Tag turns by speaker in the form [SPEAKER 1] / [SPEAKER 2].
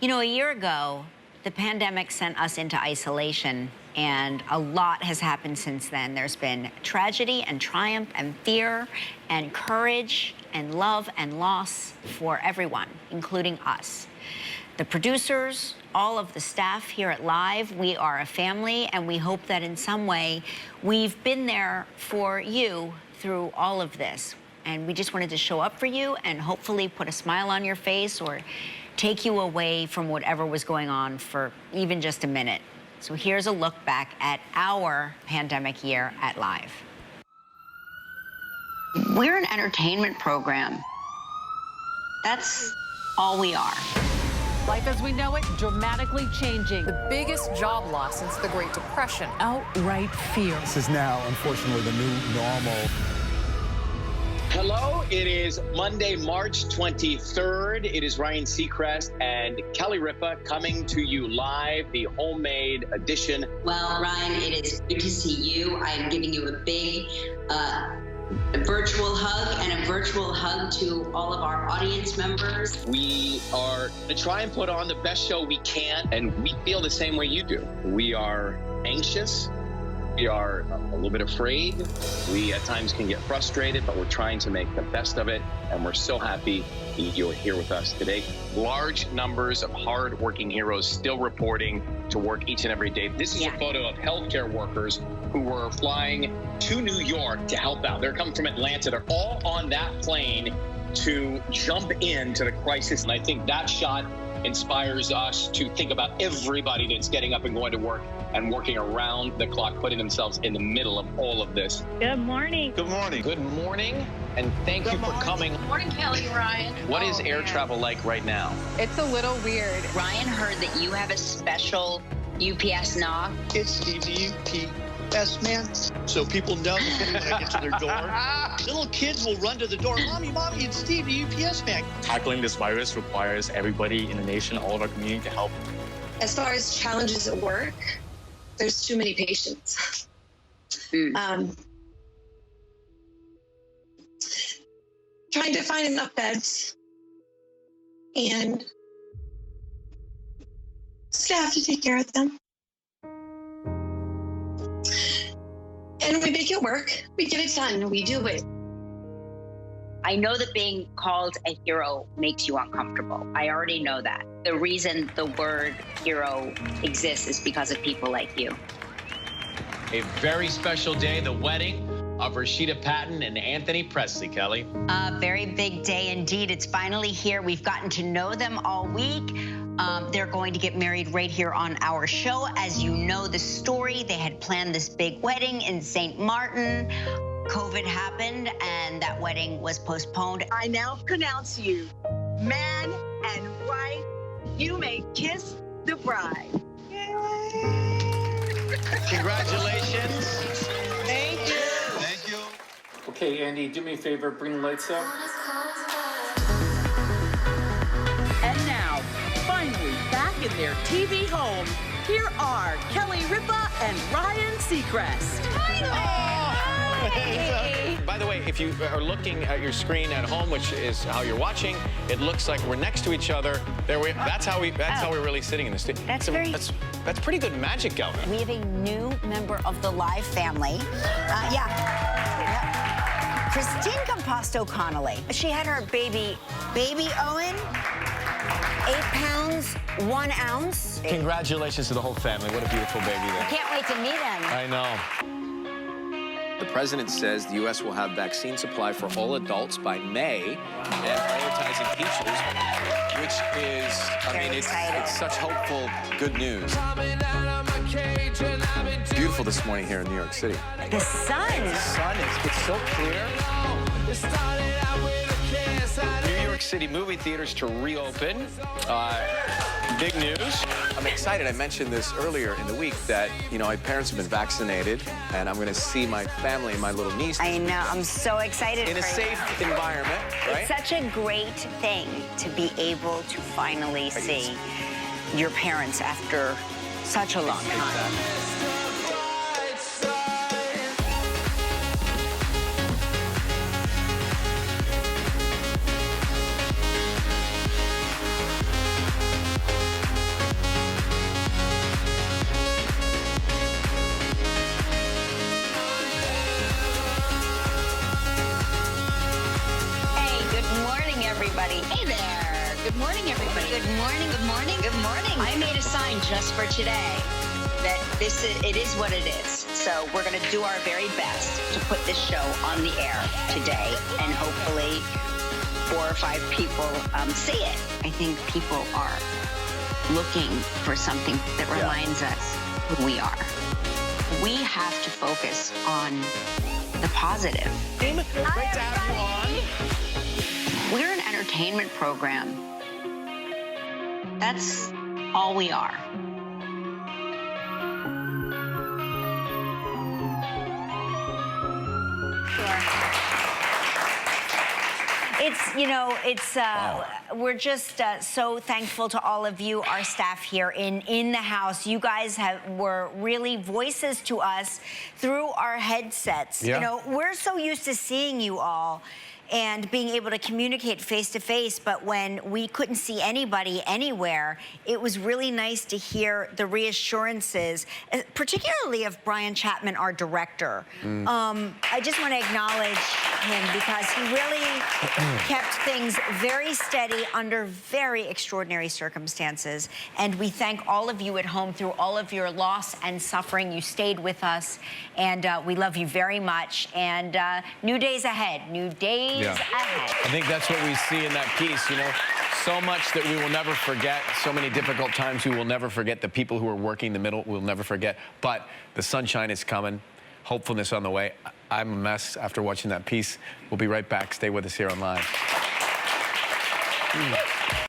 [SPEAKER 1] You know, a year ago, the pandemic sent us into isolation, and a lot has happened since then. There's been tragedy and triumph and fear and courage and love and loss for everyone, including us. The producers, all of the staff here at Live, we are a family, and we hope that in some way we've been there for you through all of this. And we just wanted to show up for you and hopefully put a smile on your face or take you away from whatever was going on for even just a minute. So here's a look back at our pandemic year at Live. We're an entertainment program. That's all we are.
[SPEAKER 2] Life as we know it dramatically changing.
[SPEAKER 3] The biggest job loss since the Great Depression.
[SPEAKER 2] Outright fear.
[SPEAKER 4] This is now, unfortunately, the new normal.
[SPEAKER 5] Hello, it is Monday, March 23rd. It is Ryan Seacrest and Kelly Ripa coming to you live, the homemade edition.
[SPEAKER 6] Well, Ryan, it is good to see you. I am giving you a big virtual hug and a virtual hug to all of our audience members.
[SPEAKER 5] We are going to try and put on the best show we can, and we feel the same way you do. We are anxious. We are a little bit afraid. We at times can get frustrated, but we're trying to make the best of it. And we're so happy that you're here with us today. Large numbers of hard-working heroes still reporting to work each and every day. This is a photo of healthcare workers who were flying to New York to help out. They're coming from Atlanta. They're all on that plane to jump into the crisis. And I think that shot inspires us to think about everybody that's getting up and going to work and working around the clock, putting themselves in the middle of all of this.
[SPEAKER 7] Good morning.
[SPEAKER 5] Good morning. Good morning, and thank you for coming.
[SPEAKER 6] Good morning, Kelly, Ryan.
[SPEAKER 5] What is air travel like right now?
[SPEAKER 3] It's a little weird.
[SPEAKER 6] Ryan heard that you have a special UPS knock.
[SPEAKER 8] It's the UPS man, so people know when they get to their door. Little kids will run to the door. Mommy, Mommy, it's Steve, the UPS man.
[SPEAKER 9] Tackling this virus requires everybody in the nation, all of our community to help.
[SPEAKER 7] As far as challenges at work, there's too many patients. Trying to find enough beds and staff to take care of them. And we make it work. We get it done. We do it.
[SPEAKER 6] I know that being called a hero makes you uncomfortable. I already know that. The reason the word hero exists is because of people like you.
[SPEAKER 10] A very special day, the wedding of Rashida Patton and Anthony Presley, Kelly.
[SPEAKER 1] A very big day indeed. It's finally here. We've gotten to know them all week. They're going to get married right here on our show. As you know the story, they had planned this big wedding in St. Martin. COVID happened and that wedding was postponed.
[SPEAKER 2] I now pronounce you man and wife. You may kiss the bride.
[SPEAKER 5] Congratulations.
[SPEAKER 2] Thank you.
[SPEAKER 8] Thank you.
[SPEAKER 9] Okay, Andy, do me a favor, bring the lights up.
[SPEAKER 2] And now, finally back in their TV home, here are Kelly Ripa and Ryan Seacrest.
[SPEAKER 10] By the way, if you are looking at your screen at home, which is how you're watching, it looks like we're next to each other. That's how we're really sitting in the studio.
[SPEAKER 1] That's
[SPEAKER 10] that's pretty good magic, Galvin.
[SPEAKER 1] We have a new member of the Live family. Christine Composto Connolly. She had her baby Owen, 8 pounds, 1 ounce.
[SPEAKER 10] Congratulations to the whole family. What a beautiful baby there.
[SPEAKER 1] Can't wait to meet him.
[SPEAKER 10] I know.
[SPEAKER 11] The president says the U.S. will have vaccine supply for all adults by May and prioritizing teachers, which is, it's such hopeful, good news. Beautiful this morning here in New York City.
[SPEAKER 1] The sun.
[SPEAKER 11] It's so clear. New York City movie theaters to reopen. Big news. I'm excited. I mentioned this earlier in the week that, my parents have been vaccinated, and I'm going to see my family and my little niece.
[SPEAKER 1] I know. I'm so excited
[SPEAKER 11] in a safe environment, right?
[SPEAKER 1] It's such a great thing to be able to finally see your parents after such a long time.
[SPEAKER 6] Good morning, everybody. Good morning, good morning, good morning. I made a sign just for today that it is what it is. So we're going to do our very best to put this show on the air today, and hopefully 4 or 5 people see it. I think people are looking for something that reminds us who we are. We have to focus on the positive.
[SPEAKER 10] Great to have you on.
[SPEAKER 6] We're an entertainment program. That's all we are.
[SPEAKER 1] We're just so thankful to all of you, our staff here in the house. You guys were really voices to us through our headsets.
[SPEAKER 10] Yeah.
[SPEAKER 1] You know, we're so used to seeing you all and being able to communicate face to face, but when we couldn't see anybody anywhere, it was really nice to hear the reassurances, particularly of Brian Chapman, our director. I just want to acknowledge him because he really kept things very steady under very extraordinary circumstances. And we thank all of you at home through all of your loss and suffering. You stayed with us, and we love you very much. And new days ahead, new days ahead.
[SPEAKER 10] I think that's what we see in that piece, you know. So much that we will never forget, so many difficult times we will never forget. The people who are working the middle we'll never forget. But the sunshine is coming, hopefulness on the way. I'm a mess after watching that piece. We'll be right back. Stay with us here on Live.